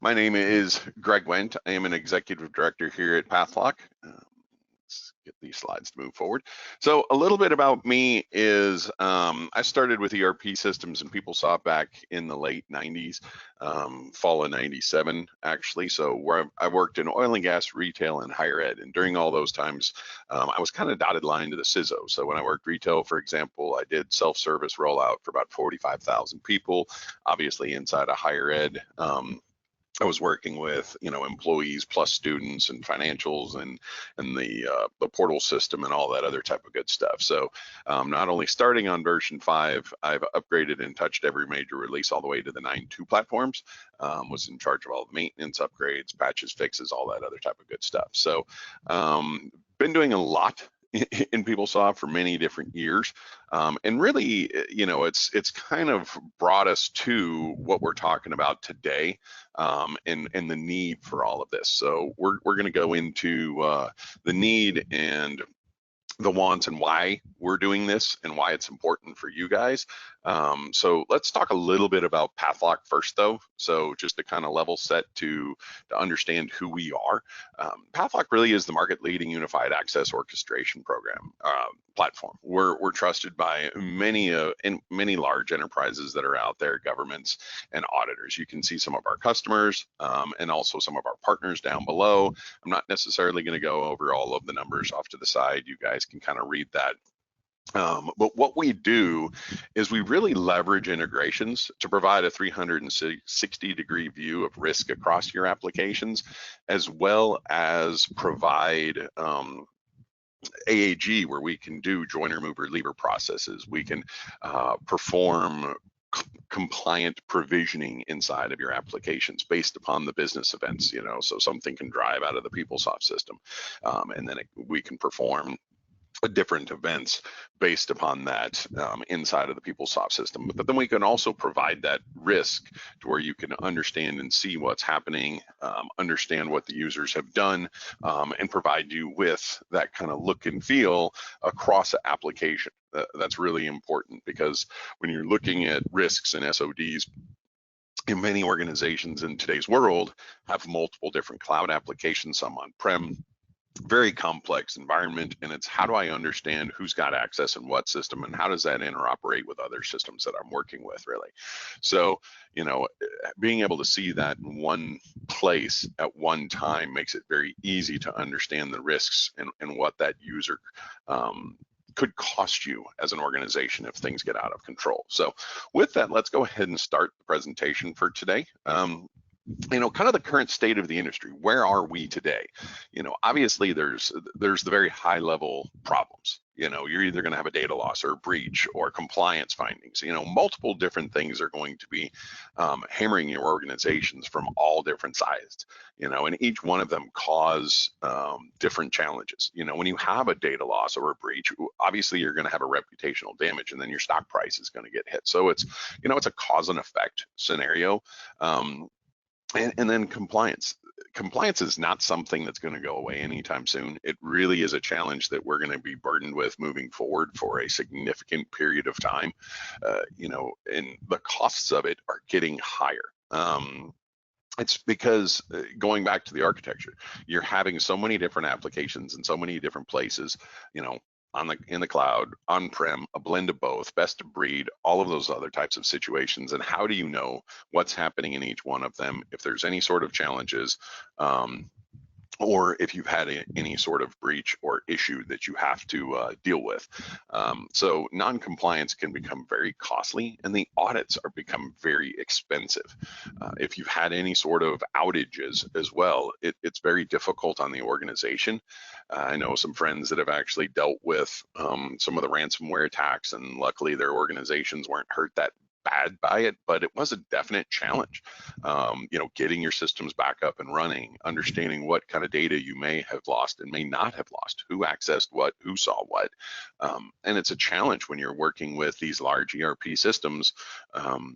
My name is Greg Wendt. I am an executive director here at Pathlock. Let's get these slides to move forward. So a little bit about me is I started with ERP systems and PeopleSoft back in the late 90s, fall of 97 actually. So where I worked in oil and gas, retail, and higher ed. And during all those times, I was kind of dotted line to the CISO. So when I worked retail, for example, I did self-service rollout for about 45,000 people, obviously inside of higher ed. I was working with, employees plus students and financials and the portal system and all that other type of good stuff. So not only starting on version 5, I've upgraded and touched every major release all the way to the 9.2 platforms. Was in charge of all the maintenance, upgrades, patches, fixes, all that other type of good stuff. So been doing a lot in PeopleSoft for many different years, and really, it's kind of brought us to what we're talking about today, and the need for all of this. So we're going to go into the need and the wants and why we're doing this and why it's important for you guys. So let's talk a little bit about Pathlock first, though. So just to kind of level set to understand who we are. Pathlock really is the market leading unified access orchestration program platform. We're trusted by many large enterprises that are out there, governments and auditors. You can see some of our customers and also some of our partners down below. I'm not necessarily going to go over all of the numbers off to the side. You guys can kind of read that. But what we do is we really leverage integrations to provide a 360-degree view of risk across your applications, as well as provide AAG, where we can do joiner, mover, leaver processes. We can perform compliant provisioning inside of your applications based upon the business events, so something can drive out of the PeopleSoft system, and then we can perform different events based upon that inside of the PeopleSoft system. But then we can also provide that risk to where you can understand and see what's happening, understand what the users have done, and provide you with that kind of look and feel across the application. That's really important, because when you're looking at risks and SODs, many organizations in today's world have multiple different cloud applications, some on-prem, very complex environment, and it's how do I understand who's got access in what system, and how does that interoperate with other systems that I'm working with, really. So being able to see that in one place at one time makes it very easy to understand the risks and what that user could cost you as an organization if things get out of control. So with that, let's go ahead and start the presentation for today. Kind of the current state of the industry. Where are we today? Obviously there's the very high level problems. You're either going to have a data loss or a breach or compliance findings. Multiple different things are going to be hammering your organizations from all different sides, and each one of them cause different challenges. When you have a data loss or a breach, obviously you're going to have a reputational damage, and then your stock price is going to get hit. So it's a cause and effect scenario. And then compliance. Compliance is not something that's going to go away anytime soon. It really is a challenge that we're going to be burdened with moving forward for a significant period of time. And the costs of it are getting higher. It's because going back to the architecture, you're having so many different applications in so many different places, in the cloud, on-prem, a blend of both, best of breed, all of those other types of situations. And how do you know what's happening in each one of them, if there's any sort of challenges, or if you've had any sort of breach or issue that you have to deal with. So non-compliance can become very costly, and the audits are become very expensive. If you've had any sort of outages as well, it's very difficult on the organization. I know some friends that have actually dealt with some of the ransomware attacks, and luckily their organizations weren't hurt that bad by it, but it was a definite challenge. Getting your systems back up and running, understanding what kind of data you may have lost and may not have lost, who accessed what, who saw what. And it's a challenge when you're working with these large ERP systems,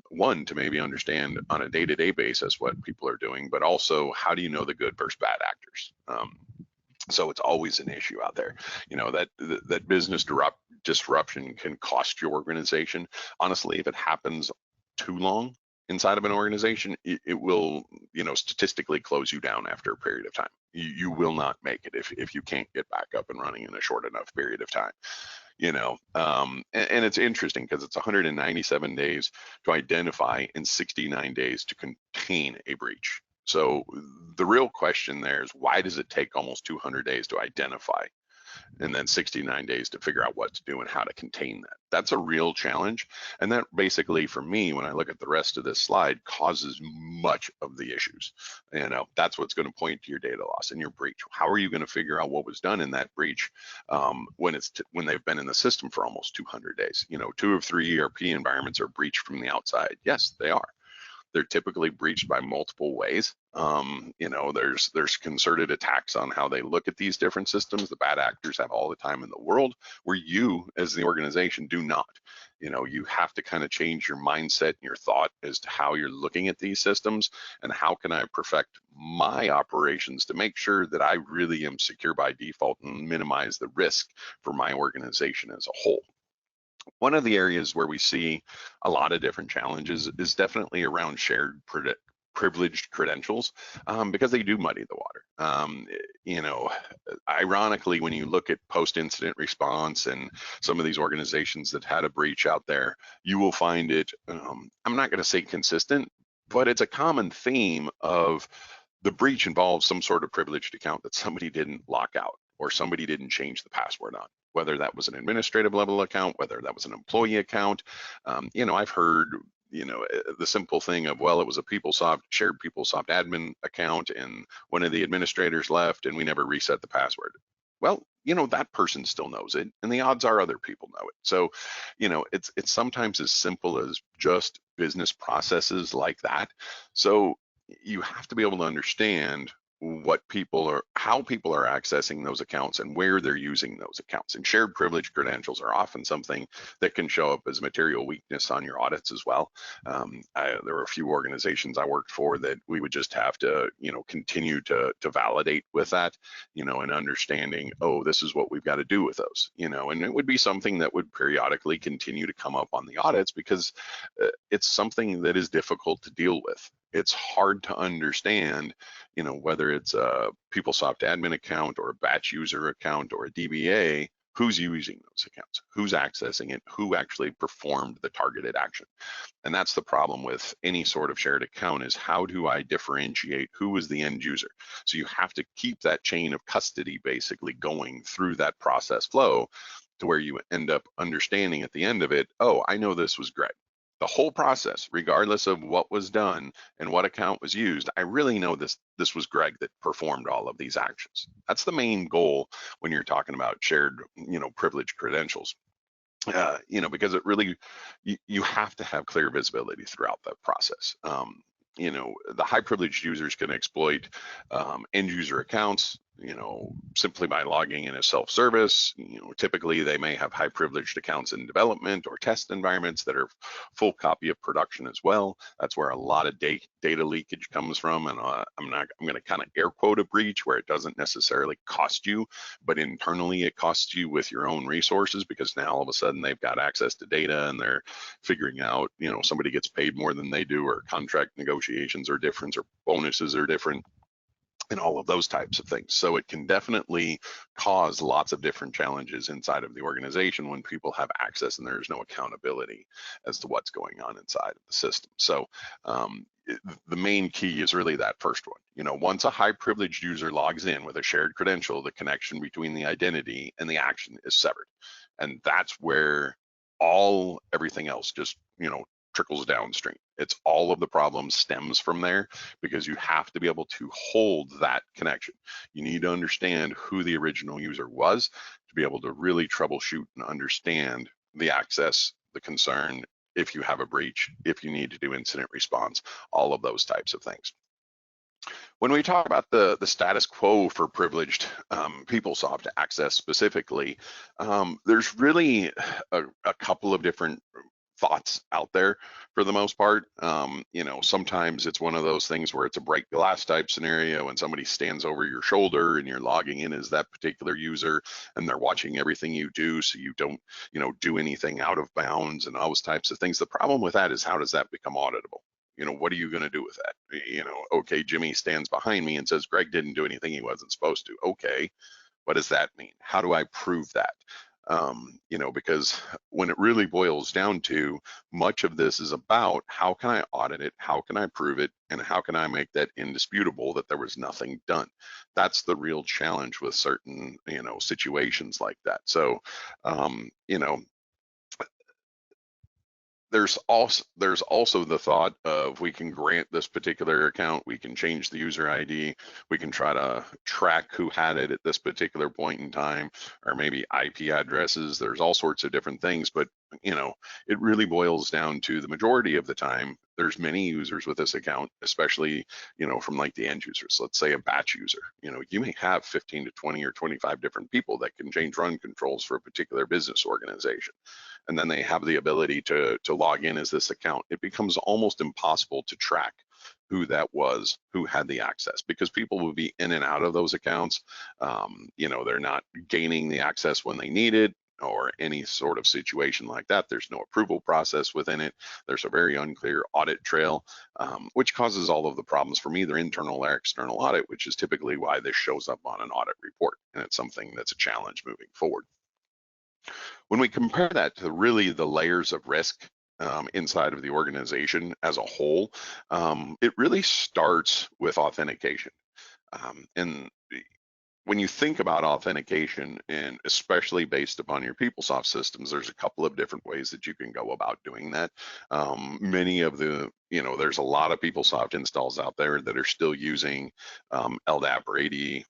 one, to maybe understand on a day-to-day basis what people are doing, but also how do you know the good versus bad actors? So it's always an issue out there, that business disruption can cost your organization. Honestly, if it happens too long, inside of an organization, it will, statistically close you down after a period of time. You will not make it if you can't get back up and running in a short enough period of time. And it's interesting because it's 197 days to identify and 69 days to contain a breach. So the real question there is, why does it take almost 200 days to identify and then 69 days to figure out what to do and how to contain that? That's a real challenge. And that basically, for me, when I look at the rest of this slide, causes much of the issues. That's what's going to point to your data loss and your breach. How are you going to figure out what was done in that breach when they've been in the system for almost 200 days? 2 of 3 ERP environments are breached from the outside. Yes, they are. They're typically breached by multiple ways. There's concerted attacks on how they look at these different systems. The bad actors have all the time in the world, where you as the organization do not. You have to kind of change your mindset and your thought as to how you're looking at these systems, and how can I perfect my operations to make sure that I really am secure by default and minimize the risk for my organization as a whole. One of the areas where we see a lot of different challenges is definitely around shared privileged credentials, because they do muddy the water. Ironically, when you look at post-incident response and some of these organizations that had a breach out there, you will find it, I'm not going to say consistent, but it's a common theme of the breach involves some sort of privileged account that somebody didn't lock out or somebody didn't change the password on. Whether that was an administrative level account, whether that was an employee account. I've heard, the simple thing of, well, it was a shared PeopleSoft admin account and one of the administrators left and we never reset the password. Well, that person still knows it, and the odds are other people know it. So, it's sometimes as simple as just business processes like that. So you have to be able to understand how people are accessing those accounts and where they're using those accounts. And shared privilege credentials are often something that can show up as material weakness on your audits as well. There were a few organizations I worked for that we would just have to, continue to validate with that, and understanding, oh, this is what we've got to do with those, and it would be something that would periodically continue to come up on the audits, because it's something that is difficult to deal with. It's hard to understand, whether it's a PeopleSoft admin account or a batch user account or a DBA, who's using those accounts, who's accessing it, who actually performed the targeted action. And that's the problem with any sort of shared account, is how do I differentiate who is the end user? So you have to keep that chain of custody basically going through that process flow to where you end up understanding at the end of it, oh, I know this was Greg. The whole process, regardless of what was done and what account was used, I really know this was Greg that performed all of these actions. That's the main goal when you're talking about shared, privileged credentials. Because it really, you have to have clear visibility throughout that process. The high privileged users can exploit end user accounts, simply by logging in as self-service. Typically they may have high privileged accounts in development or test environments that are full copy of production as well. That's where a lot of data leakage comes from. And I'm going to kind of air quote a breach where it doesn't necessarily cost you, but internally it costs you with your own resources, because now all of a sudden they've got access to data and they're figuring out, somebody gets paid more than they do, or contract negotiations are different, or bonuses are different, and all of those types of things. So it can definitely cause lots of different challenges inside of the organization when people have access and there's no accountability as to what's going on inside of the system. So the main key is really that first one. Once a high privileged user logs in with a shared credential, the connection between the identity and the action is severed. And that's where everything else just, trickles downstream. It's all of the problem stems from there, because you have to be able to hold that connection. You need to understand who the original user was to be able to really troubleshoot and understand the access, the concern, if you have a breach, if you need to do incident response, all of those types of things. When we talk about the status quo for privileged PeopleSoft access specifically, there's really a couple of different thoughts out there for the most part. Sometimes it's one of those things where it's a break glass type scenario and somebody stands over your shoulder and you're logging in as that particular user and they're watching everything you do, so you don't, do anything out of bounds and all those types of things. The problem with that is, how does that become auditable? What are you going to do with that? Okay, Jimmy stands behind me and says Greg didn't do anything he wasn't supposed to. Okay, what does that mean? How do I prove that? Because when it really boils down to, much of this is about how can I audit it, how can I prove it, and how can I make that indisputable that there was nothing done. That's the real challenge with certain situations like that. So there's also the thought of, we can grant this particular account, we can change the user ID, we can try to track who had it at this particular point in time, or maybe IP addresses. There's all sorts of different things, but it really boils down to, the majority of the time, there's many users with this account, especially from like the end users. Let's say a batch user. You may have 15 to 20 or 25 different people that can change run controls for a particular business organization, and then they have the ability to log in as this account. It becomes almost impossible to track who that was, who had the access, because people will be in and out of those accounts. They're not gaining the access when they need it, or any sort of situation like that. There's no approval process within it. There's a very unclear audit trail, which causes all of the problems from either internal or external audit, which is typically why this shows up on an audit report. And it's something that's a challenge moving forward. When we compare that to really the layers of risk inside of the organization as a whole, it really starts with authentication. And when you think about authentication, and especially based upon your PeopleSoft systems, there's a couple of different ways that you can go about doing that. Many of the, there's a lot of PeopleSoft installs out there that are still using LDAP or AD,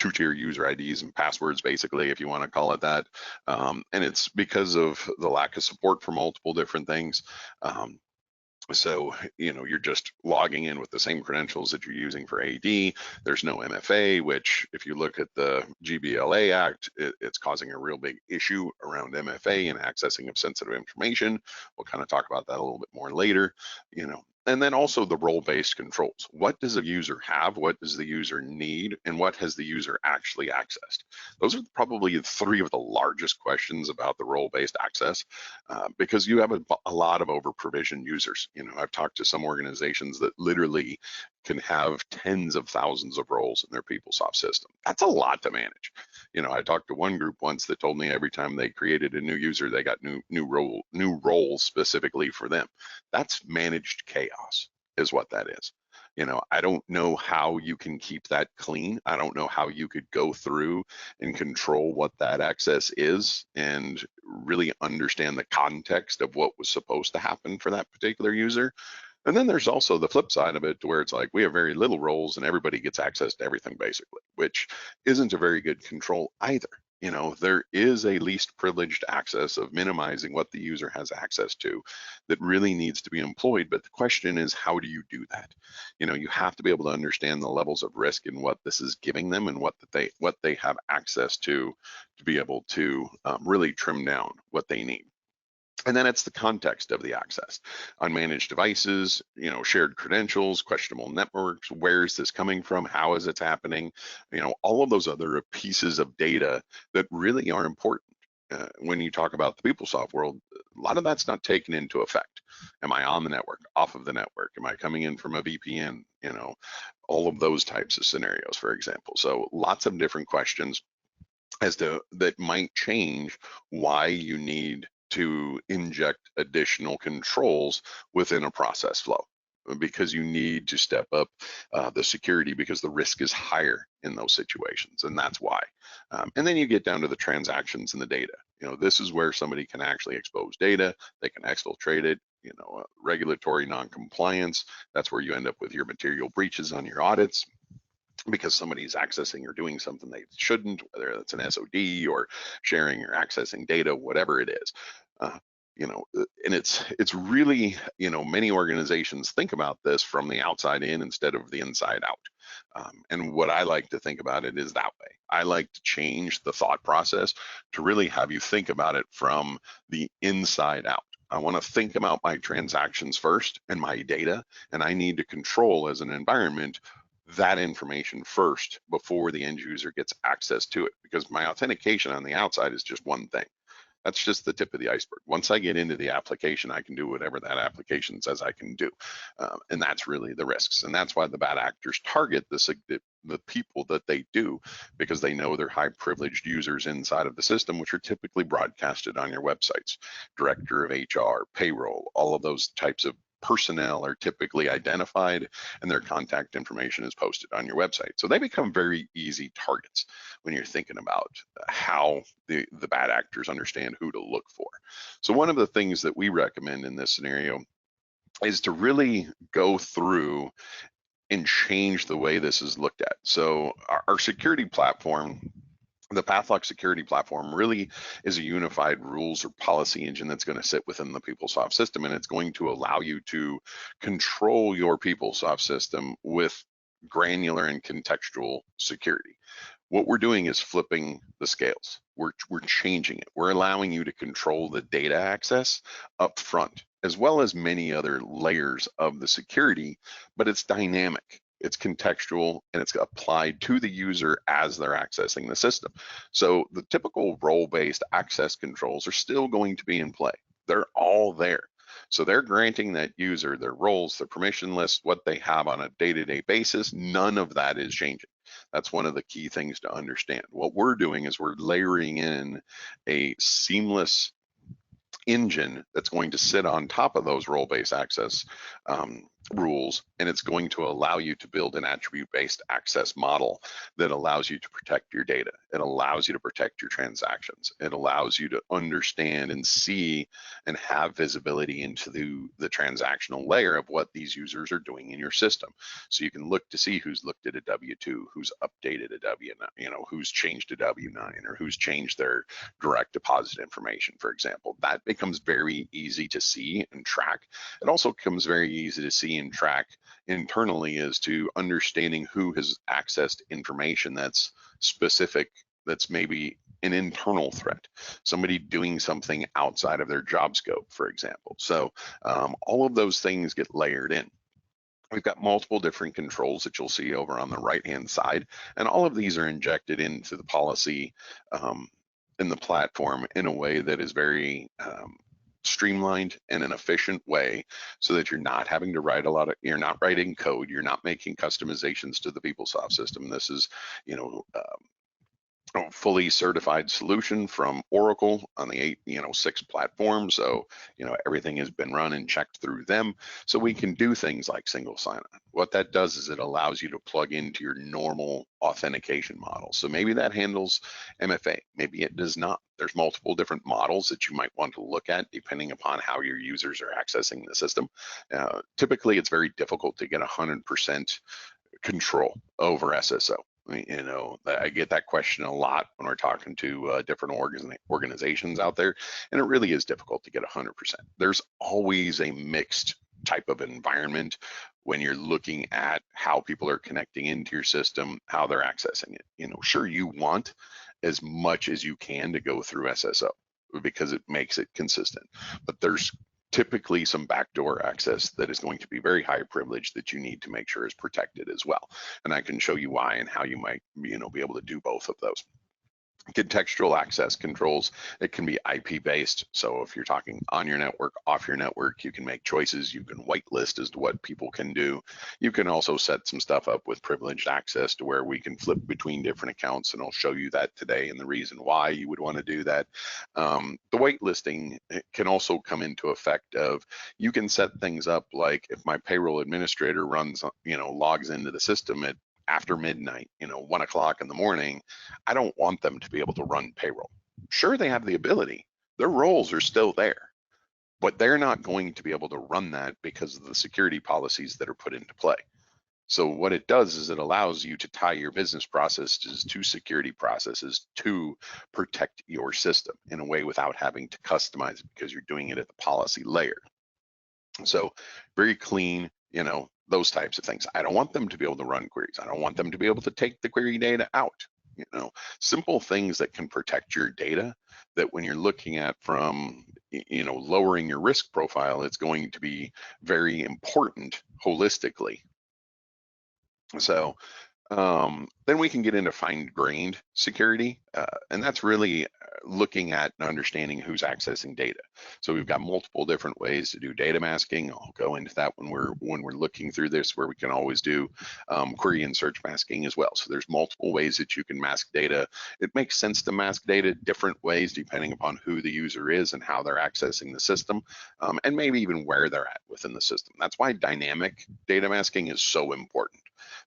two-tier user IDs and passwords, basically, if you want to call it that. And it's because of the lack of support for multiple different things. So, you're just logging in with the same credentials that you're using for AD. There's no MFA, which, if you look at the GBLA Act, it's causing a real big issue around MFA and accessing of sensitive information. We'll kind of talk about that a little bit more later, And then also the role-based controls. What does a user have? What does the user need? And what has the user actually accessed? Those are probably three of the largest questions about the role-based access, because you have a lot of over-provisioned users. I've talked to some organizations that literally can have tens of thousands of roles in their PeopleSoft system. That's a lot to manage. I talked to one group once that told me every time they created a new user, they got new roles specifically for them. That's managed chaos, is what that is. I don't know how you can keep that clean. I don't know how you could go through and control what that access is and really understand the context of what was supposed to happen for that particular user. And then there's also the flip side of it, to where it's like, we have very little roles and everybody gets access to everything, basically, which isn't a very good control either. There is a least privileged access of minimizing what the user has access to that really needs to be employed. But the question is, how do you do that? You have to be able to understand the levels of risk and what this is giving them, and what they have access to be able to really trim down what they need. And then it's the context of the access. Unmanaged devices, shared credentials, questionable networks, where is this coming from, how is it happening? All of those other pieces of data that really are important. When you talk about the PeopleSoft world, a lot of that's not taken into effect. Am I on the network, off of the network? Am I coming in from a VPN? All of those types of scenarios, for example. So lots of different questions that might change why you need to inject additional controls within a process flow, because you need to step up the security, because the risk is higher in those situations, and that's why. And then you get down to the transactions and the data. This is where somebody can actually expose data. They can exfiltrate it. Regulatory non-compliance. That's where you end up with your material breaches on your audits, because somebody's accessing or doing something they shouldn't, whether it's an SOD or sharing or accessing data, whatever it is. And it's really, many organizations think about this from the outside in instead of the inside out. And what I like to think about it is that way. I like to change the thought process to really have you think about it from the inside out. I want to think about my transactions first and my data, and I need to control, as an environment, that information first before the end user gets access to it, because my authentication on the outside is just one thing. That's just the tip of the iceberg. Once I get into the application, I can do whatever that application says I can do. And that's really the risks. And that's why the bad actors target the people that they do, because they know they're high privileged users inside of the system, which are typically broadcasted on your websites. Director of HR, payroll, all of those types of personnel are typically identified, and their contact information is posted on your website. So they become very easy targets when you're thinking about how the bad actors understand who to look for. So one of the things that we recommend in this scenario is to really go through and change the way this is looked at. So our security platform, the Pathlock security platform, really is a unified rules or policy engine that's going to sit within the PeopleSoft system, and it's going to allow you to control your PeopleSoft system with granular and contextual security. What we're doing is flipping the scales. We're changing it. We're allowing you to control the data access up front, as well as many other layers of the security, but it's dynamic. It's contextual, and it's applied to the user as they're accessing the system. So the typical role-based access controls are still going to be in play. They're all there. So they're granting that user their roles, their permission list, what they have on a day-to-day basis. None of that is changing. That's one of the key things to understand. What we're doing is we're layering in a seamless engine that's going to sit on top of those role-based access rules, and it's going to allow you to build an attribute-based access model that allows you to protect your data. It allows you to protect your transactions. It allows you to understand and see and have visibility into the transactional layer of what these users are doing in your system. So you can look to see who's looked at a W-2, who's updated a W-9, who's changed a W-9, or who's changed their direct deposit information, for example. That becomes very easy to see and track. It also becomes very easy to see and track internally as to understanding who has accessed information that's specific, that's maybe an internal threat, somebody doing something outside of their job scope, for example. So all of those things get layered in. We've got multiple different controls that you'll see over on the right-hand side, and all of these are injected into the policy in the platform in a way that is very streamlined in an efficient way, so that you're not having to write you're not writing code, you're not making customizations to the PeopleSoft system. This is, a fully certified solution from Oracle on the 6 platforms. So, everything has been run and checked through them. So we can do things like single sign-on. What that does is it allows you to plug into your normal authentication model. So maybe that handles MFA, maybe it does not. There's multiple different models that you might want to look at depending upon how your users are accessing the system. Typically, it's very difficult to get 100% control over SSO. I get that question a lot when we're talking to different organizations out there, and it really is difficult to get 100%. There's always a mixed type of environment when you're looking at how people are connecting into your system, how they're accessing it. Sure, you want as much as you can to go through SSO because it makes it consistent, but there's typically some backdoor access that is going to be very high privilege that you need to make sure is protected as well. And I can show you why and how you might, be able to do both of those. Contextual access controls, it can be IP based. So if you're talking on your network, off your network, you can make choices. You can whitelist as to what people can do. You can also set some stuff up with privileged access to where we can flip between different accounts, and I'll show you that today and the reason why you would want to do that. The whitelisting can also come into effect of, you can set things up like if my payroll administrator runs, logs into the system after midnight, 1 o'clock in the morning, I don't want them to be able to run payroll. Sure, they have the ability, their roles are still there, but they're not going to be able to run that because of the security policies that are put into play. So what it does is it allows you to tie your business processes to security processes to protect your system in a way without having to customize it, because you're doing it at the policy layer. So very clean, those types of things. I don't want them to be able to run queries. I don't want them to be able to take the query data out. Simple things that can protect your data, that when you're looking at from, lowering your risk profile, it's going to be very important holistically. So then we can get into fine-grained security, and that's really looking at and understanding who's accessing data. So we've got multiple different ways to do data masking. I'll go into that when we're looking through this, where we can always do query and search masking as well. So there's multiple ways that you can mask data. It makes sense to mask data different ways depending upon who the user is and how they're accessing the system, and maybe even where they're at within the system. That's why dynamic data masking is so important,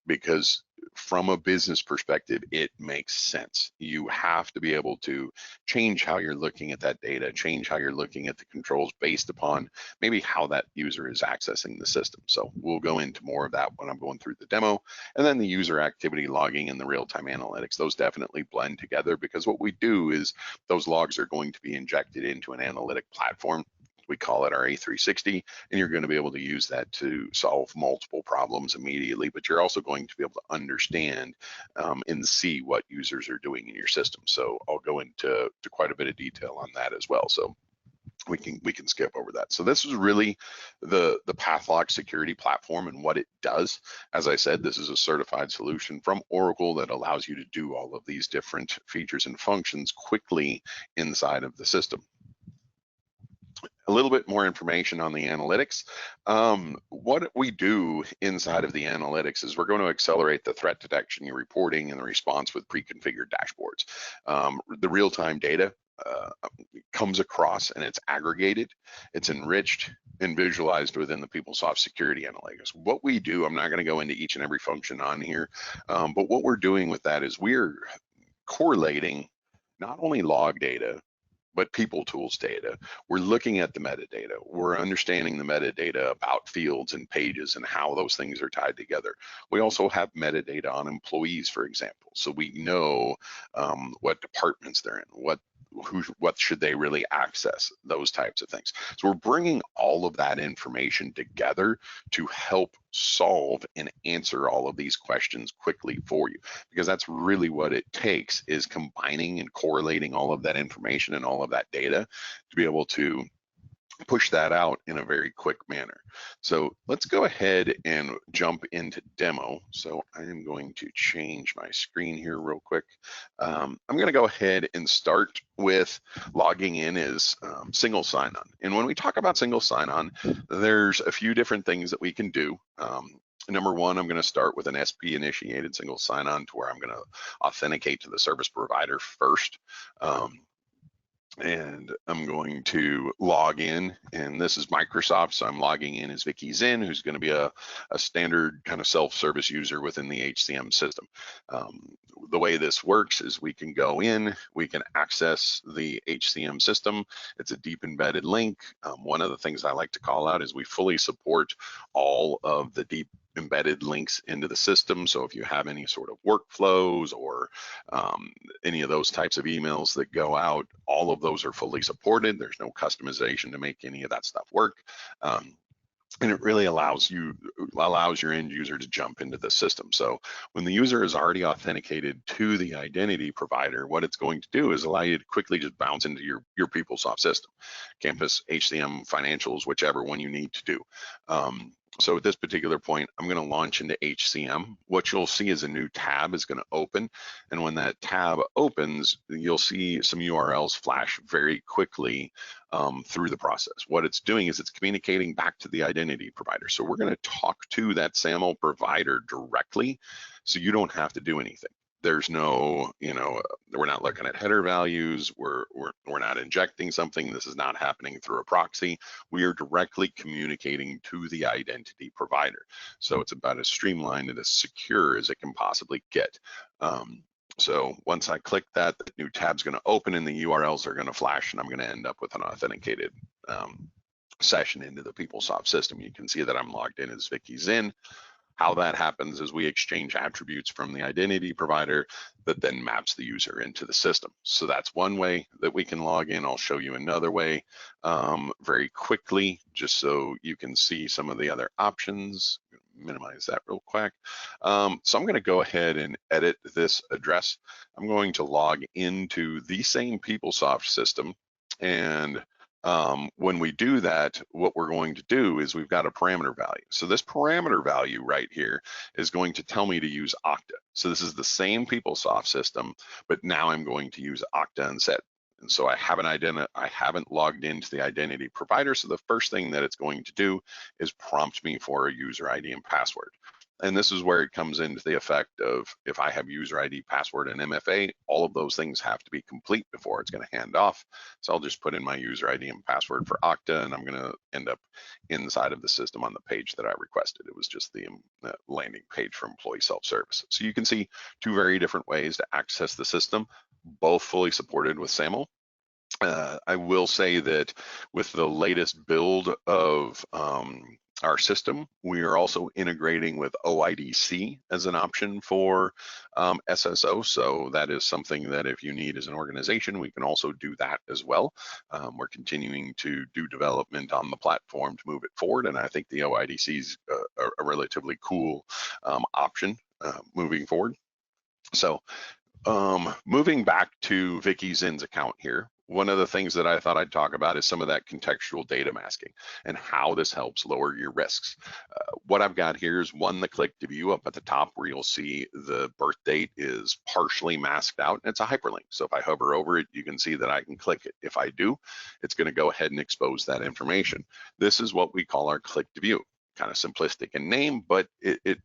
because from a business perspective, it makes sense. You have to be able to change how you're looking at that data, change how you're looking at the controls based upon maybe how that user is accessing the system. So we'll go into more of that when I'm going through the demo. And then the user activity logging and the real-time analytics, those definitely blend together, because what we do is those logs are going to be injected into an analytic platform. We call it our A360, and you're going to be able to use that to solve multiple problems immediately, but you're also going to be able to understand and see what users are doing in your system. So I'll go into quite a bit of detail on that as well. So we can skip over that. So this is really the Pathlock security platform and what it does. As I said, this is a certified solution from Oracle that allows you to do all of these different features and functions quickly inside of the system. A little bit more information on the analytics. What we do inside of the analytics is we're going to accelerate the threat detection, your reporting, and the response with pre-configured dashboards. The real-time data comes across and it's aggregated, it's enriched and visualized within the PeopleSoft security analytics. What we do, I'm not going to go into each and every function on here, but what we're doing with that is we're correlating not only log data, but people tools data. We're looking at the metadata. We're understanding the metadata about fields and pages and how those things are tied together. We also have metadata on employees, for example. So we know what departments they're in, what should they really access, those types of things. So we're bringing all of that information together to help solve and answer all of these questions quickly for you, because that's really what it takes, is combining and correlating all of that information and all of that data to be able to push that out in a very quick manner. So let's go ahead and jump into demo. So I am going to change my screen here real quick. I'm going to go ahead and start with logging in as single sign-on. And when we talk about single sign-on, there's a few different things that we can do. Number one, I'm going to start with an SP initiated single sign-on, to where I'm going to authenticate to the service provider first. And I'm going to log in, and this is Microsoft, so I'm logging in as Vicky Zinn, who's going to be a standard kind of self-service user within the HCM system. The way this works is we can go in, we can access the HCM system. It's a deep embedded link. One of the things I like to call out is we fully support all of the deep embedded links into the system. So if you have any sort of workflows or any of those types of emails that go out, all of those are fully supported. There's no customization to make any of that stuff work. And it really allows your end user to jump into the system. So when the user is already authenticated to the identity provider, what it's going to do is allow you to quickly just bounce into your PeopleSoft system, Campus, HCM, Financials, whichever one you need to do. So at this particular point, I'm going to launch into HCM. What you'll see is a new tab is going to open. And when that tab opens, you'll see some URLs flash very quickly through the process. What it's doing is it's communicating back to the identity provider. So we're going to talk to that SAML provider directly, so you don't have to do anything. There's no, we're not looking at header values. We're not injecting something. This is not happening through a proxy. We are directly communicating to the identity provider. So it's about as streamlined and as secure as it can possibly get. So once I click that, the new tab's going to open and the URLs are going to flash, and I'm going to end up with an authenticated session into the PeopleSoft system. You can see that I'm logged in as Vicky Zinn. How that happens is we exchange attributes from the identity provider that then maps the user into the system. So that's one way that we can log in. I'll show you another way very quickly, just so you can see some of the other options. Minimize that real quick. So I'm going to go ahead and edit this address. I'm going to log into the same PeopleSoft system, and when we do that, what we're going to do is we've got a parameter value. So this parameter value right here is going to tell me to use Okta. So this is the same PeopleSoft system, but now I'm going to use Okta and set And so I haven't logged into the identity provider. So the first thing that it's going to do is prompt me for a user ID and password. And this is where it comes into the effect of, if I have user ID, password, and MFA, all of those things have to be complete before it's going to hand off. So I'll just put in my user ID and password for Okta, and I'm going to end up inside of the system on the page that I requested. It was just the landing page for employee self-service. So you can see two very different ways to access the system, both fully supported with SAML. I will say that with the latest build of our system, we are also integrating with OIDC as an option for SSO. So that is something that if you need as an organization, we can also do that as well. We're continuing to do development on the platform to move it forward. And I think the OIDC is a relatively cool option moving forward. So moving back to Vicky Zinn's account here, one of the things that I thought I'd talk about is some of that contextual data masking and how this helps lower your risks. What I've got here is the click to view up at the top, where you'll see the birth date is partially masked out, and it's a hyperlink. So if I hover over it, you can see that I can click it. If I do, it's going to go ahead and expose that information. This is what we call our click to view. Kind of simplistic in name, but it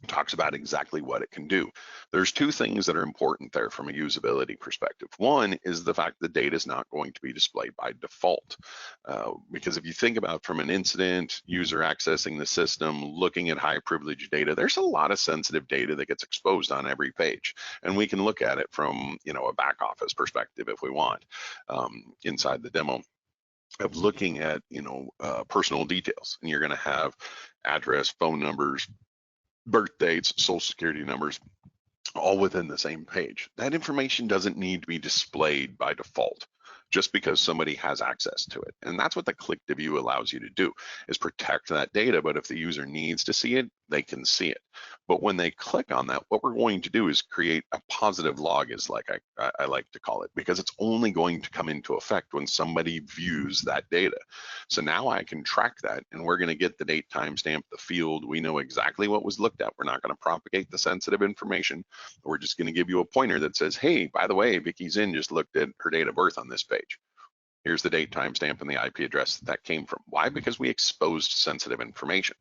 talks about exactly what it can do. There's two things that are important there from a usability perspective. One is the fact that data is not going to be displayed by default. Because if you think about from an incident, user accessing the system, looking at high privilege data, there's a lot of sensitive data that gets exposed on every page. And we can look at it from a back office perspective if we want, inside the demo of looking at personal details. And you're going to have address, phone numbers, birth dates, social security numbers, all within the same page. That information doesn't need to be displayed by default just because somebody has access to it. And that's what the click to view allows you to do, is protect that data. But if the user needs to see it, they can see it. But when they click on that, what we're going to do is create a positive log, is like I like to call it, because it's only going to come into effect when somebody views that data. So now I can track that, and we're going to get the date, timestamp, the field. We know exactly what was looked at. We're not going to propagate the sensitive information. We're just going to give you a pointer that says, hey, by the way, Vicky Zinn just looked at her date of birth on this page. Here's the date, timestamp, and the IP address that came from. Why? Because we exposed sensitive information.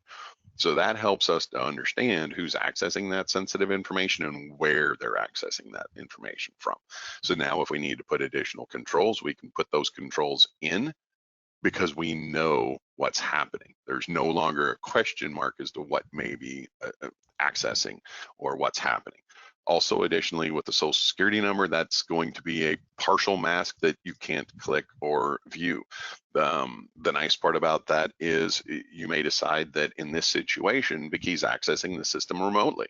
So that helps us to understand who's accessing that sensitive information and where they're accessing that information from. So now if we need to put additional controls, we can put those controls in because we know what's happening. There's no longer a question mark as to what may be accessing or what's happening. Also, additionally, with the social security number, that's going to be a partial mask that you can't click or view. The nice part about that is you may decide that in this situation, Vicky's accessing the system remotely.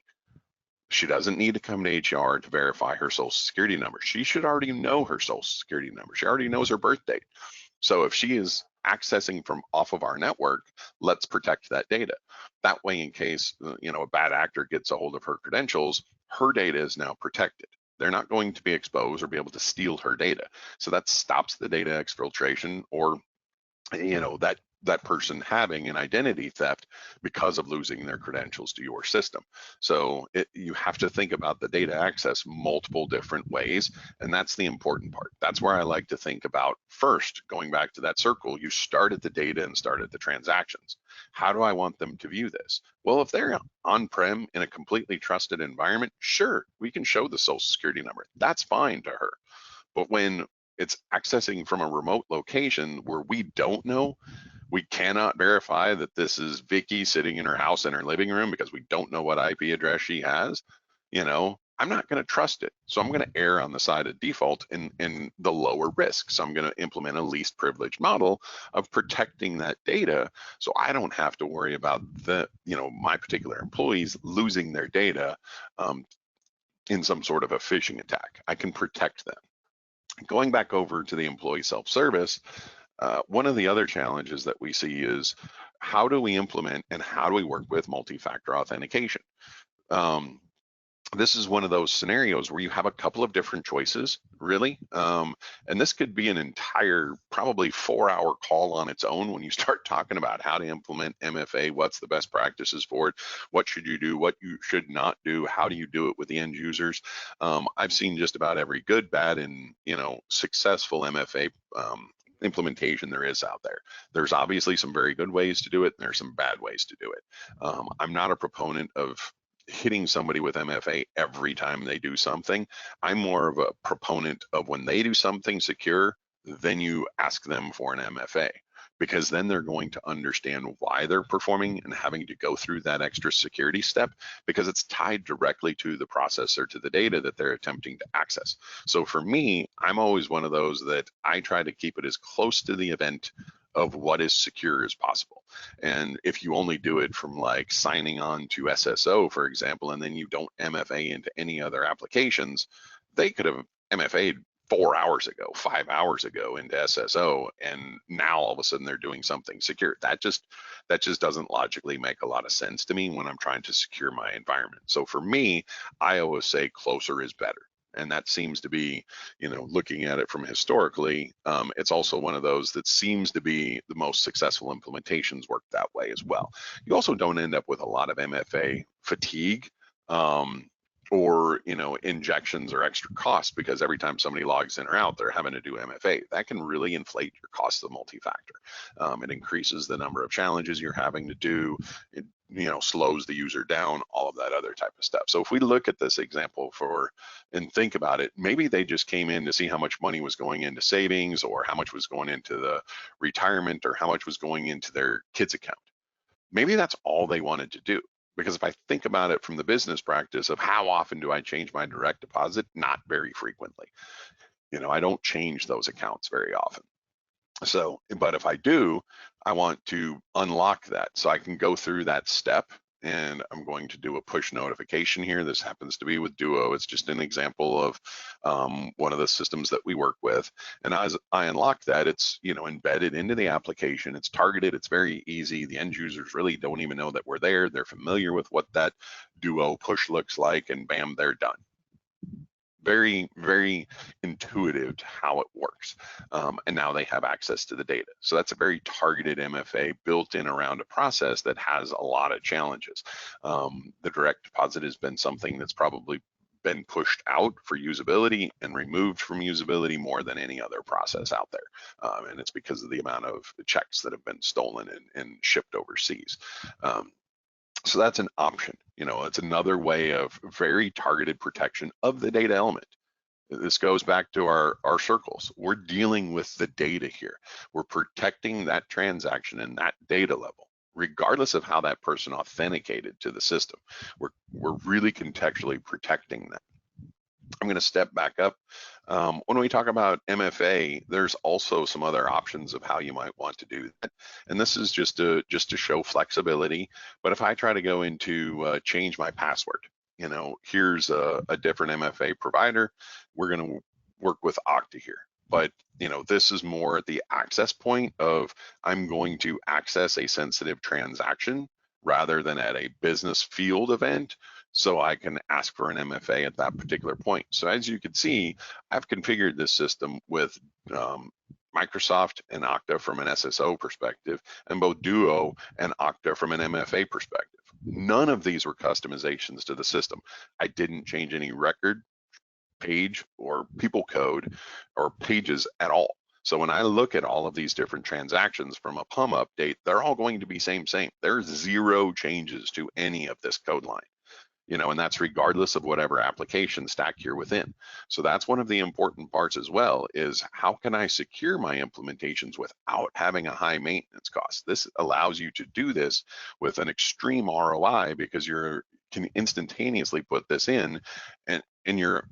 She doesn't need to come to HR to verify her social security number. She should already know her social security number. She already knows her birth date. So if she is accessing from off of our network, let's protect that data. That way, in case a bad actor gets a hold of her credentials, her data is now protected. They're not going to be exposed or be able to steal her data. So that stops the data exfiltration or that person having an identity theft because of losing their credentials to your system. So you have to think about the data access multiple different ways, and that's the important part. That's where I like to think about first, going back to that circle, you start at the data and start at the transactions. How do I want them to view this? Well, if they're on-prem in a completely trusted environment, sure, we can show the social security number. That's fine to her. But when it's accessing from a remote location where we don't know, we cannot verify that this is Vicky sitting in her house in her living room because we don't know what IP address she has, I'm not going to trust it. So I'm going to err on the side of default in the lower risk. So I'm going to implement a least privileged model of protecting that data so I don't have to worry about my particular employees losing their data in some sort of a phishing attack. I can protect them. Going back over to the employee self-service, one of the other challenges that we see is how do we implement and how do we work with multi-factor authentication? this is one of those scenarios where you have a couple of different choices, really. And this could be an entire, probably 4-hour call on its own when you start talking about how to implement MFA, what's the best practices for it, what should you do, what you should not do, how do you do it with the end users. I've seen just about every good, bad, and successful MFA implementation there is out there. There's obviously some very good ways to do it, and there's some bad ways to do it. I'm not a proponent of hitting somebody with MFA every time they do something. I'm more of a proponent of when they do something secure, then you ask them for an MFA, because then they're going to understand why they're performing and having to go through that extra security step, because it's tied directly to the processor, to the data that they're attempting to access. So for me, I'm always one of those that I try to keep it as close to the event of what is secure as possible. And if you only do it from like signing on to SSO, for example, and then you don't MFA into any other applications, they could have MFA'd 4 hours ago, 5 hours ago into SSO, and now all of a sudden they're doing something secure. That just doesn't logically make a lot of sense to me when I'm trying to secure my environment. So for me, I always say closer is better. And that seems to be, looking at it from historically, it's also one of those that seems to be the most successful implementations work that way as well. You also don't end up with a lot of MFA fatigue, or injections or extra costs, because every time somebody logs in or out, they're having to do MFA. That can really inflate your cost of multi-factor. It increases the number of challenges you're having to do. It slows the user down, all of that other type of stuff. So if we look at this example and think about it, maybe they just came in to see how much money was going into savings, or how much was going into the retirement, or how much was going into their kids' account. Maybe that's all they wanted to do. Because if I think about it from the business practice of how often do I change my direct deposit, not very frequently. I don't change those accounts very often. So, but if I do, I want to unlock that. So I can go through that step, and I'm going to do a push notification here. This happens to be with Duo. It's just an example of one of the systems that we work with. And as I unlock that, it's embedded into the application. It's targeted. It's very easy. The end users really don't even know that we're there. They're familiar with what that Duo push looks like, and bam, they're done. Very, very intuitive to how it works. And now they have access to the data. So that's a very targeted MFA built in around a process that has a lot of challenges. The direct deposit has been something that's probably been pushed out for usability and removed from usability more than any other process out there. And it's because of the amount of checks that have been stolen and shipped overseas. So that's an option. It's another way of very targeted protection of the data element. This goes back to our circles. We're dealing with the data here. We're protecting that transaction and that data level, regardless of how that person authenticated to the system. We're really contextually protecting that. I'm going to step back up. When we talk about MFA, there's also some other options of how you might want to do that. And this is just to show flexibility. But if I try to go into change my password, here's a different MFA provider. We're going to work with Okta here. But this is more at the access point of I'm going to access a sensitive transaction rather than at a business field event. So I can ask for an MFA at that particular point. So as you can see, I've configured this system with Microsoft and Okta from an SSO perspective, and both Duo and Okta from an MFA perspective. None of these were customizations to the system. I didn't change any record, page, or people code or pages at all. So when I look at all of these different transactions from a PUM update, they're all going to be same. There's zero changes to any of this code line. And that's regardless of whatever application stack you're within. So that's one of the important parts as well, is how can I secure my implementations without having a high maintenance cost? This allows you to do this with an extreme ROI, because you can instantaneously put this in, and your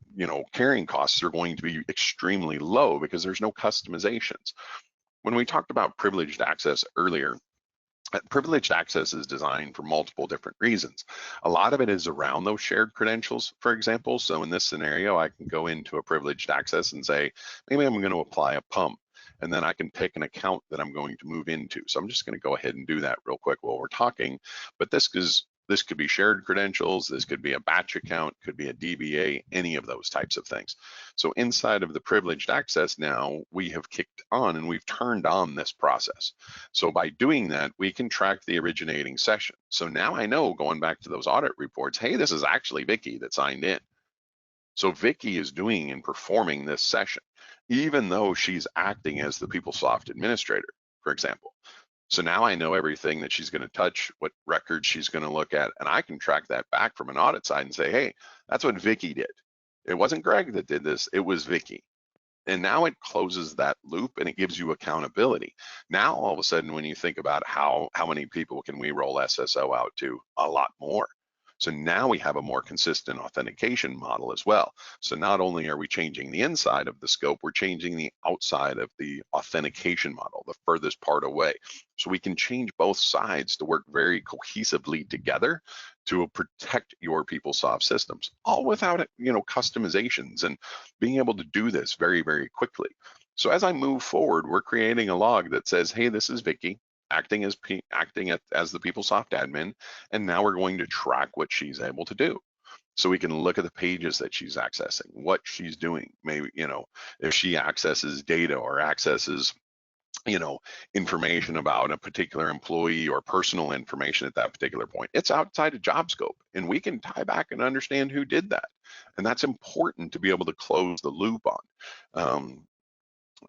carrying costs are going to be extremely low because there's no customizations. When we talked about privileged access earlier, privileged access is designed for multiple different reasons. A lot of it is around those shared credentials, for example. So in this scenario, I can go into a privileged access and say, maybe I'm going to apply a PUM, and then I can pick an account that I'm going to move into. So I'm just going to go ahead and do that real quick while we're talking. But this This could be shared credentials, this could be a batch account, could be a DBA, any of those types of things. So inside of the privileged access now, we have kicked on and we've turned on this process. So by doing that, we can track the originating session. So now I know, going back to those audit reports, hey, this is actually Vicky that signed in. So Vicky is doing and performing this session, even though she's acting as the PeopleSoft administrator, for example. So now I know everything that she's going to touch, what records she's going to look at, and I can track that back from an audit side and say, hey, that's what Vicky did. It wasn't Greg that did this, it was Vicky. And now it closes that loop and it gives you accountability. Now, all of a sudden, when you think about how many people can we roll SSO out to, a lot more. So now we have a more consistent authentication model as well. So not only are we changing the inside of the scope, we're changing the outside of the authentication model, the furthest part away. So we can change both sides to work very cohesively together to protect your PeopleSoft systems, all without, customizations and being able to do this very, very quickly. So as I move forward, we're creating a log that says, hey, this is Vicky acting as the PeopleSoft admin, and now we're going to track what she's able to do. So we can look at the pages that she's accessing, what she's doing. Maybe, if she accesses data or accesses information about a particular employee or personal information at that particular point, it's outside of job scope, and we can tie back and understand who did that. And that's important to be able to close the loop on.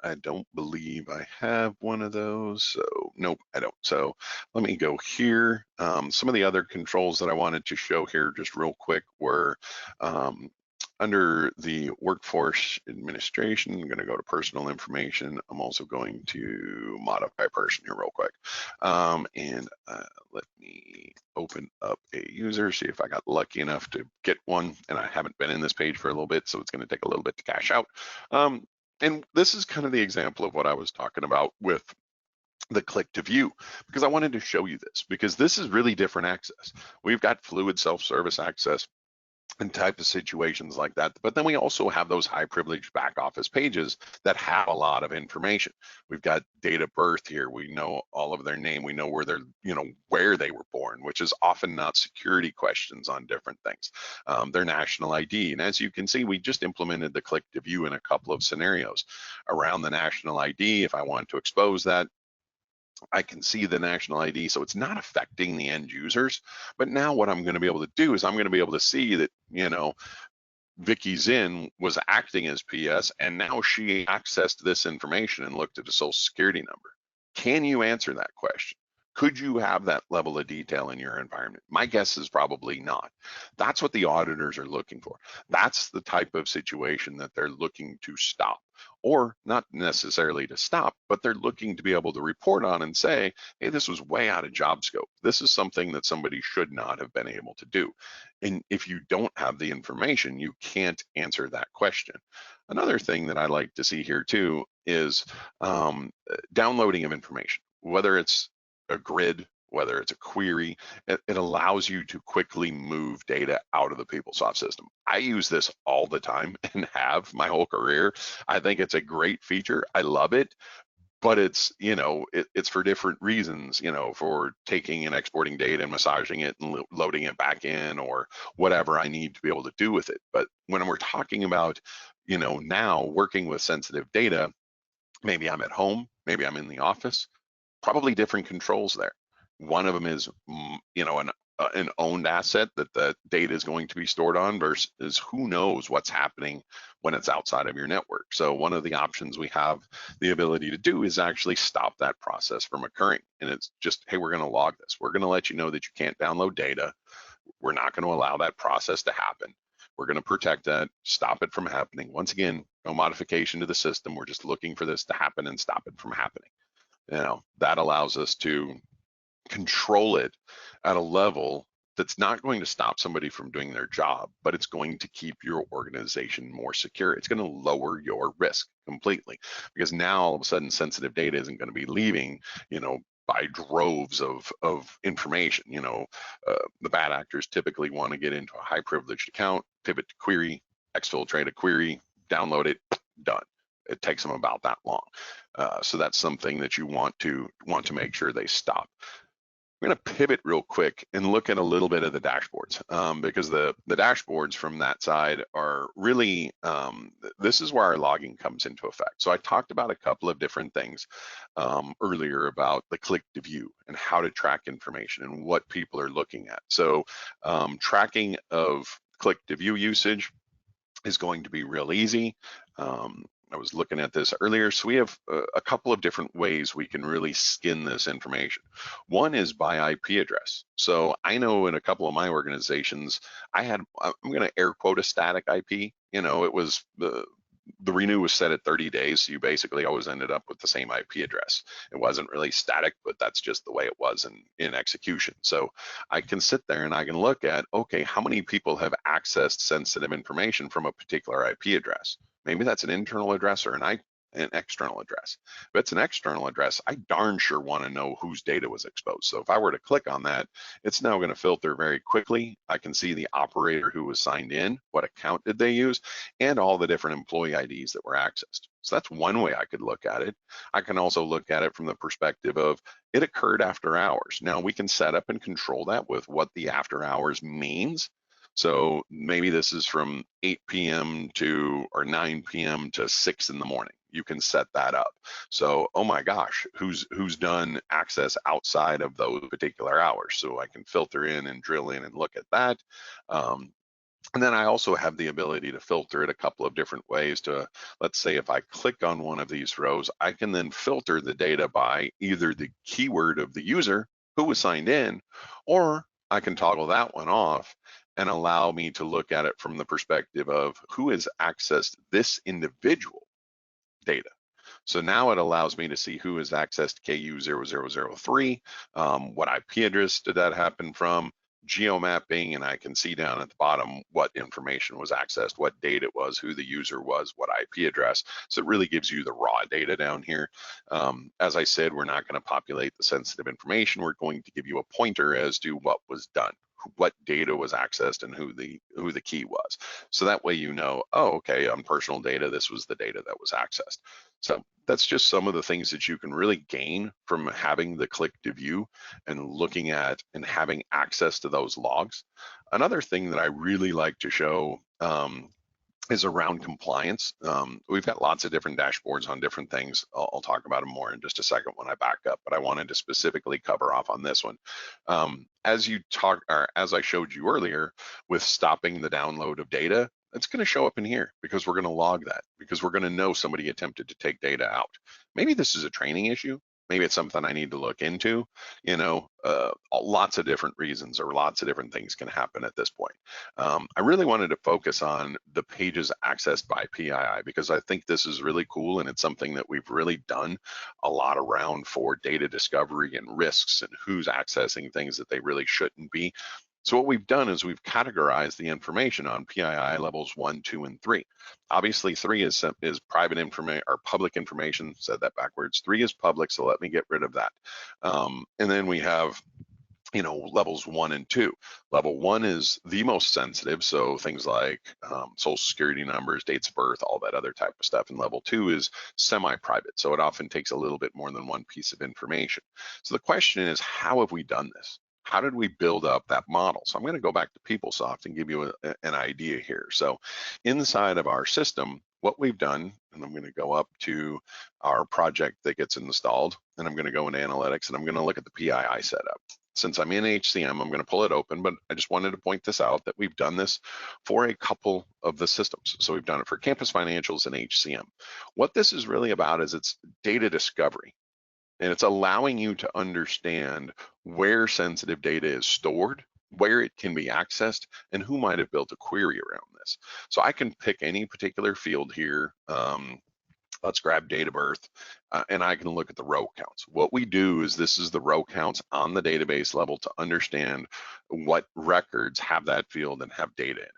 I don't believe I have one of those, so nope, I don't. So let me go here. Some of the other controls that I wanted to show here just real quick were under the workforce administration. I'm going to go to personal information. I'm also going to modify person here real quick. Let me open up a user, see if I got lucky enough to get one. And I haven't been in this page for a little bit, so it's going to take a little bit to cache out. And this is kind of the example of what I was talking about with the click to view, because I wanted to show you this, because this is really different access. We've got fluid self-service access and type of situations like that. But then we also have those high privileged back office pages that have a lot of information. We've got date of birth here. We know all of their name. We know where they're, where they were born, which is often not security questions on different things. Their national ID. And as you can see, we just implemented the click to view in a couple of scenarios around the national ID. If I want to expose that, I can see the national ID, so it's not affecting the end users. But now what I'm going to be able to do is I'm going to be able to see that, Vicky Zinn was acting as PS, and now she accessed this information and looked at a social security number. Can you answer that question? Could you have that level of detail in your environment? My guess is probably not. That's what the auditors are looking for. That's the type of situation that they're looking to stop, or not necessarily to stop, but they're looking to be able to report on and say, hey, this was way out of job scope. This is something that somebody should not have been able to do. And if you don't have the information, you can't answer that question. Another thing that I like to see here too is downloading of information, whether it's a grid, whether it's a query, it allows you to quickly move data out of the PeopleSoft system. I use this all the time and have my whole career. I think it's a great feature. I love it, but it's, it's for different reasons, for taking and exporting data and massaging it and loading it back in, or whatever I need to be able to do with it. But when we're talking about, now working with sensitive data, maybe I'm at home, maybe I'm in the office, probably different controls there. One of them is, an owned asset that the data is going to be stored on versus who knows what's happening when it's outside of your network. So one of the options we have the ability to do is actually stop that process from occurring. And it's just, hey, we're going to log this. We're going to let you know that you can't download data. We're not going to allow that process to happen. We're going to protect that, stop it from happening. Once again, no modification to the system. We're just looking for this to happen and stop it from happening. That allows us to control it at a level that's not going to stop somebody from doing their job, but it's going to keep your organization more secure. It's going to lower your risk completely, because now all of a sudden sensitive data isn't going to be leaving, by droves of information. The bad actors typically want to get into a high privileged account, pivot to query, exfiltrate a query, download it, done. It takes them about that long. So that's something that you want to make sure they stop. I'm going to pivot real quick and look at a little bit of the dashboards, because the dashboards from that side are really, this is where our logging comes into effect. So I talked about a couple of different things earlier about the click to view and how to track information and what people are looking at. So tracking of click to view usage is going to be real easy. I was looking at this earlier, so we have a couple of different ways we can really skin this information. One is by IP address. So I know in a couple of my organizations, I'm going to air quote a static IP. You know, it was the renew was set at 30 days, so you basically always ended up with the same IP address. It wasn't really static, but that's just the way it was in execution. So I can sit there and I can look at, okay, how many people have accessed sensitive information from a particular IP address? Maybe that's an internal address or an external address. If it's an external address, I darn sure want to know whose data was exposed. So if I were to click on that, it's now going to filter very quickly. I can see the operator who was signed in, what account did they use, and all the different employee IDs that were accessed. So that's one way I could look at it. I can also look at it from the perspective of it occurred after hours. Now we can set up and control that with what the after hours means. So maybe this is from 8 p.m. to, or 9 p.m. to 6 in the morning. You can set that up. So, oh my gosh, who's done access outside of those particular hours? So I can filter in and drill in and look at that. And then I also have the ability to filter it a couple of different ways to, let's say if I click on one of these rows, I can then filter the data by either the keyword of the user who was signed in, or I can toggle that one off and allow me to look at it from the perspective of who has accessed this individual data. So now it allows me to see who has accessed KU0003, what IP address did that happen from, geo-mapping, and I can see down at the bottom what information was accessed, what date it was, who the user was, what IP address. So it really gives you the raw data down here. As I said, we're not going to populate the sensitive information. We're going to give you a pointer as to what was done, what data was accessed, and who the key was. So that way you know, oh, okay, on personal data, this was the data that was accessed. So that's just some of the things that you can really gain from having the click to view and looking at and having access to those logs. Another thing that I really like to show is around compliance. We've got lots of different dashboards on different things. I'll talk about them more in just a second when I back up, but I wanted to specifically cover off on this one. As I showed you earlier with stopping the download of data, it's going to show up in here because we're going to log that, because we're going to know somebody attempted to take data out. Maybe this is a training issue. Maybe it's something I need to look into. You know, lots of different reasons or lots of different things can happen at this point. I really wanted to focus on the pages accessed by PII because I think this is really cool, and it's something that we've really done a lot around for data discovery and risks and who's accessing things that they really shouldn't be. So what we've done is we've categorized the information on PII levels 1, 2, and 3. Obviously 3 is private information or public information, said that backwards. 3 is public, so let me get rid of that. And then we have, you know, levels 1 and 2. Level 1 is the most sensitive, so things like social security numbers, dates of birth, all that other type of stuff. And level 2 is semi-private, so it often takes a little bit more than one piece of information. So the question is, how have we done this? How did we build up that model? So I'm going to go back to PeopleSoft and give you an idea here. So inside of our system, what we've done, and I'm going to go up to our project that gets installed, and I'm going to go into analytics, and I'm going to look at the PII setup. Since I'm in HCM, I'm going to pull it open, but I just wanted to point this out that we've done this for a couple of the systems. So we've done it for Campus Financials and HCM. What this is really about is it's data discovery. And it's allowing you to understand where sensitive data is stored, where it can be accessed, and who might have built a query around this. So I can pick any particular field here. Let's grab date of birth, and I can look at the row counts. What we do is this is the row counts on the database level to understand what records have that field and have data in it.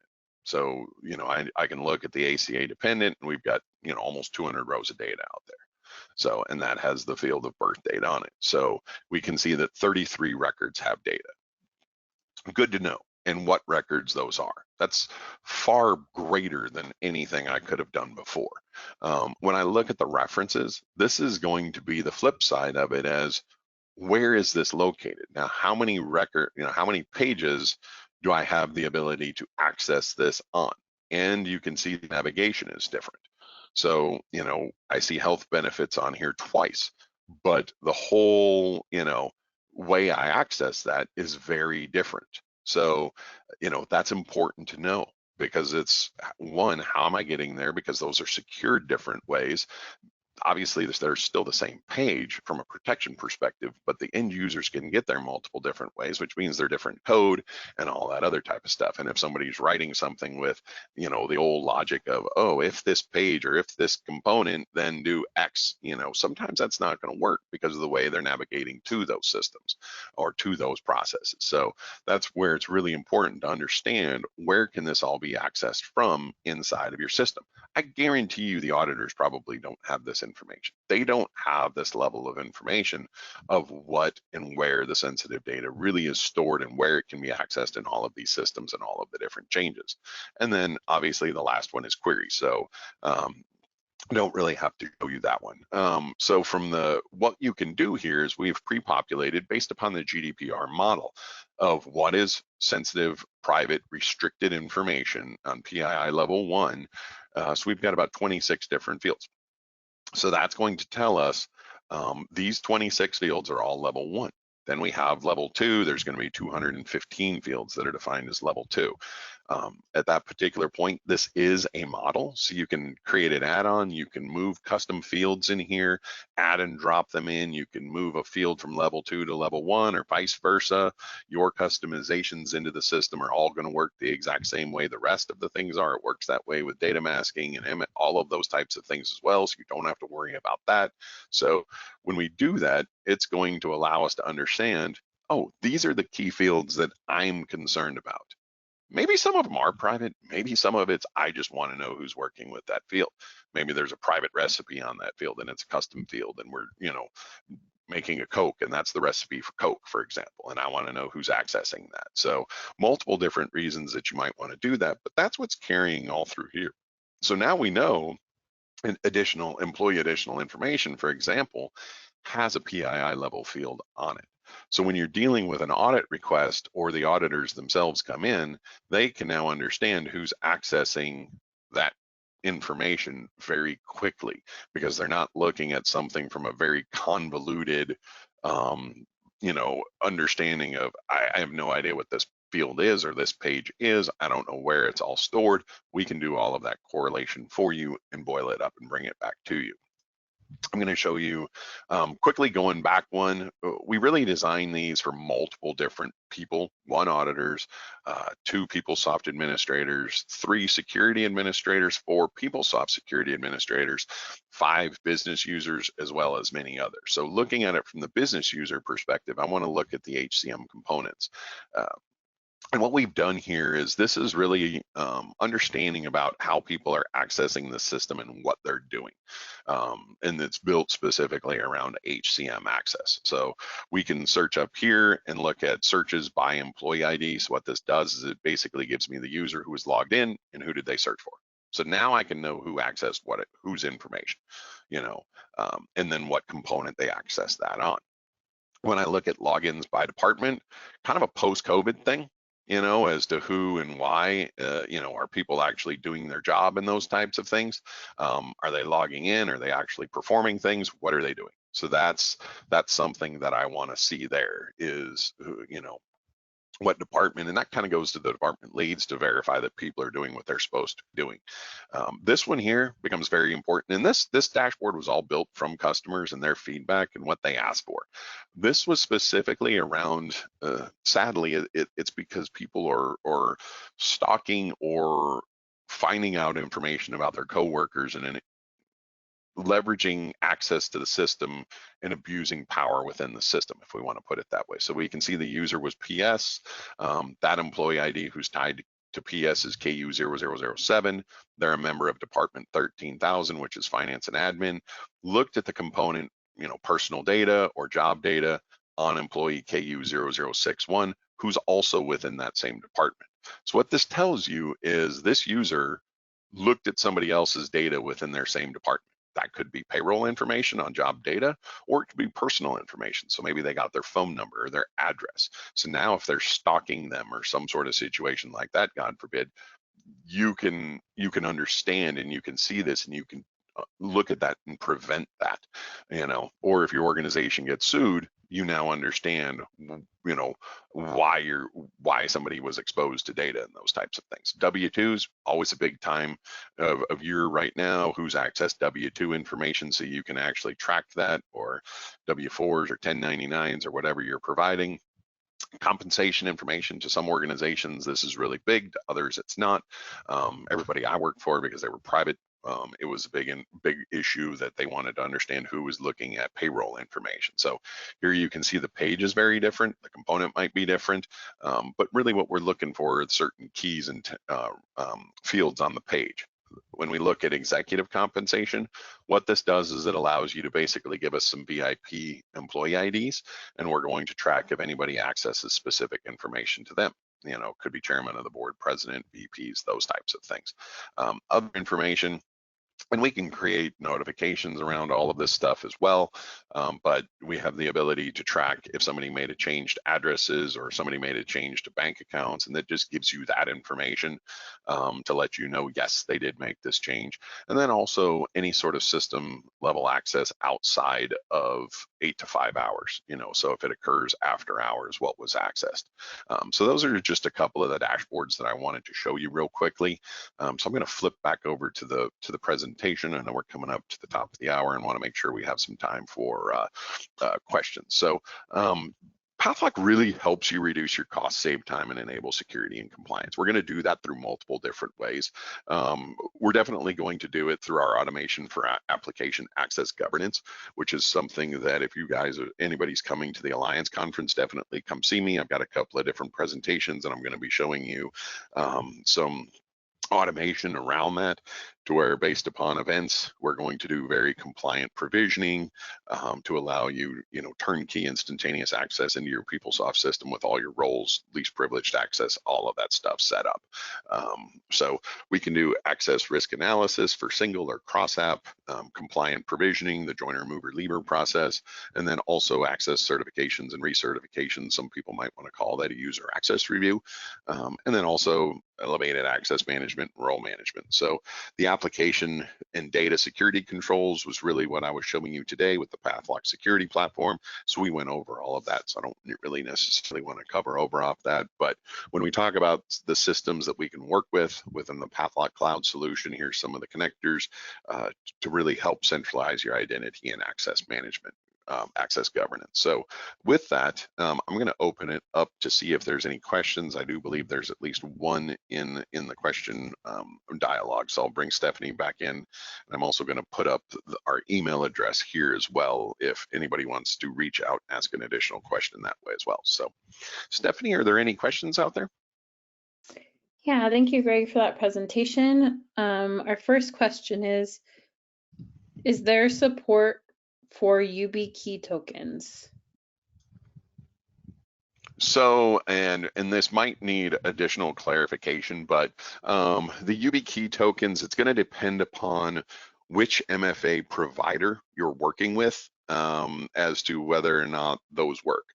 So, you know, I can look at the ACA dependent, and we've got, you know, almost 200 rows of data out there. So, and that has the field of birth date on it. So we can see that 33 records have data. Good to know, and what records those are. That's far greater than anything I could have done before. When I look at the references, this is going to be the flip side of it as where is this located? Now, how many how many pages do I have the ability to access this on? And you can see the navigation is different. So, I see health benefits on here twice, but the whole, way I access that is very different. So, that's important to know because it's one, how am I getting there? Because those are secured different ways. Obviously they're still the same page from a protection perspective, but the end users can get there multiple different ways, which means they're different code and all that other type of stuff. And if somebody's writing something with, the old logic of, oh, if this page or if this component, then do X, sometimes that's not going to work because of the way they're navigating to those systems or to those processes. So that's where it's really important to understand where can this all be accessed from inside of your system. I guarantee you the auditors probably don't have this information. They don't have this level of information of what and where the sensitive data really is stored and where it can be accessed in all of these systems and all of the different changes. And then obviously the last one is query. So don't really have to show you that one. So from what you can do here is we've pre-populated based upon the GDPR model of what is sensitive, private, restricted information on PII level 1. So we've got about 26 different fields. So that's going to tell us these 26 fields are all level 1. Then we have level 2, there's going to be 215 fields that are defined as level 2. At that particular point, this is a model, so you can create an add-on, you can move custom fields in here, add and drop them in, you can move a field from level 2 to level 1 or vice versa. Your customizations into the system are all going to work the exact same way the rest of the things are. It works that way with data masking and all of those types of things as well, so you don't have to worry about that. So when we do that, it's going to allow us to understand, oh, these are the key fields that I'm concerned about. Maybe some of them are private. Maybe some of it's, I just want to know who's working with that field. Maybe there's a private recipe on that field and it's a custom field and we're, making a Coke and that's the recipe for Coke, for example. And I want to know who's accessing that. So multiple different reasons that you might want to do that, but that's what's carrying all through here. So now we know additional information, for example, has a PII level field on it. So when you're dealing with an audit request or the auditors themselves come in, they can now understand who's accessing that information very quickly because they're not looking at something from a very convoluted, understanding of, I have no idea what this field is or this page is. I don't know where it's all stored. We can do all of that correlation for you and boil it up and bring it back to you. I'm going to show you quickly going back one. We really designed these for multiple different people: 1 auditors, 2 PeopleSoft administrators, 3 security administrators, 4 PeopleSoft security administrators, 5 business users, as well as many others. So looking at it from the business user perspective, I want to look at the HCM components. And what we've done here is this is really understanding about how people are accessing the system and what they're doing. And it's built specifically around HCM access. So we can search up here and look at searches by employee ID. So what this does is it basically gives me the user who was logged in and who did they search for. So now I can know who accessed whose information, and then what component they accessed that on. When I look at logins by department, kind of a post-COVID thing, as to who and why, are people actually doing their job and those types of things? Are they logging in? Are they actually performing things? What are they doing? So that's something that I want to see there is, what department, and that kind of goes to the department leads to verify that people are doing what they're supposed to be doing. This one here becomes very important, and this dashboard was all built from customers and their feedback and what they asked for. This was specifically around, sadly, it's because people are stalking or finding out information about their coworkers and leveraging access to the system and abusing power within the system, if we want to put it that way. So we can see the user was PS, that employee ID who's tied to PS is KU0007. They're a member of Department 13,000, which is Finance and Admin. Looked at the component, personal data or job data on employee KU0061, who's also within that same department. So what this tells you is this user looked at somebody else's data within their same department. that could be payroll information on job data, or it could be personal information. So maybe they got their phone number or their address. So now if they're stalking them or some sort of situation like that, God forbid, you can understand and you can see this and you can look at that and prevent that, or if your organization gets sued, you now understand, why somebody was exposed to data and those types of things. W-2s, always a big time of year right now, who's accessed W-2 information, so you can actually track that, or W-4s or 1099s or whatever you're providing. Compensation information, to some organizations this is really big, to others it's not. Everybody I work for, because they were private, it was a big issue that they wanted to understand who was looking at payroll information. So here you can see the page is very different, the component might be different, but really what we're looking for are certain keys and fields on the page. When we look at executive compensation, what this does is it allows you to basically give us some VIP employee IDs, and we're going to track if anybody accesses specific information to them. Could be chairman of the board, president, VPs, those types of things. Other information, and we can create notifications around all of this stuff as well, but we have the ability to track if somebody made a change to addresses or somebody made a change to bank accounts, and that just gives you that information to let you know, yes, they did make this change. And then also any sort of system level access outside of 8 to 5 hours, so if it occurs after hours, what was accessed. So those are just a couple of the dashboards that I wanted to show you real quickly. So I'm going to flip back over to the presentation. I know we're coming up to the top of the hour and want to make sure we have some time for questions. So Pathlock really helps you reduce your costs, save time, and enable security and compliance. We're going to do that through multiple different ways. We're definitely going to do it through our automation for application access governance, which is something that if you guys, anybody's coming to the Alliance conference, definitely come see me. I've got a couple of different presentations and I'm going to be showing you some automation around that, to where based upon events, we're going to do very compliant provisioning to allow you, turnkey instantaneous access into your PeopleSoft system with all your roles, least privileged access, all of that stuff set up. So we can do access risk analysis for single or cross app, compliant provisioning, the joiner, mover, leaver process, and then also access certifications and recertifications. Some people might want to call that a user access review. And then also elevated access management, role management. So the application and data security controls was really what I was showing you today with the Pathlock security platform. So we went over all of that. So I don't really necessarily want to cover over off that. But when we talk about the systems that we can work with within the Pathlock cloud solution, here's some of the connectors to really help centralize your identity and access management. Access governance. So with that, I'm going to open it up to see if there's any questions. I do believe there's at least one in the question dialogue. So I'll bring Stephanie back in. And I'm also going to put up our email address here as well, if anybody wants to reach out, ask an additional question that way as well. So Stephanie, are there any questions out there? Yeah, thank you, Greg, for that presentation. Our first question is there support for YubiKey tokens? So, and this might need additional clarification, but the YubiKey tokens, it's going to depend upon which MFA provider you're working with as to whether or not those work.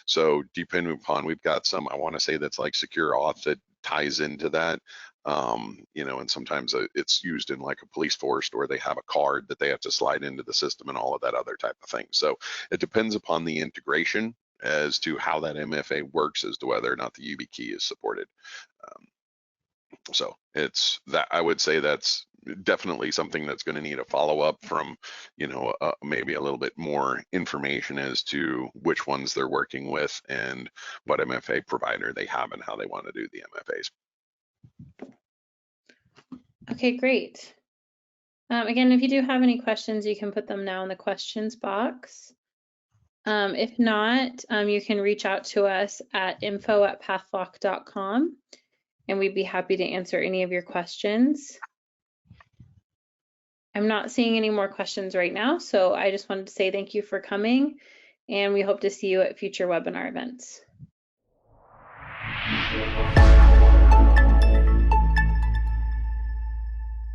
So depending upon, we've got some, I want to say that's like secure auth that ties into that. And sometimes it's used in like a police force where they have a card that they have to slide into the system and all of that other type of thing. So it depends upon the integration as to how that MFA works as to whether or not the YubiKey is supported. So it's that, I would say that's definitely something that's going to need a follow-up from, maybe a little bit more information as to which ones they're working with and what MFA provider they have and how they want to do the MFAs. Okay, great. Again, if you do have any questions, you can put them now in the questions box. If not, you can reach out to us at info@pathlock.com and we'd be happy to answer any of your questions. I'm not seeing any more questions right now, so I just wanted to say thank you for coming and we hope to see you at future webinar events.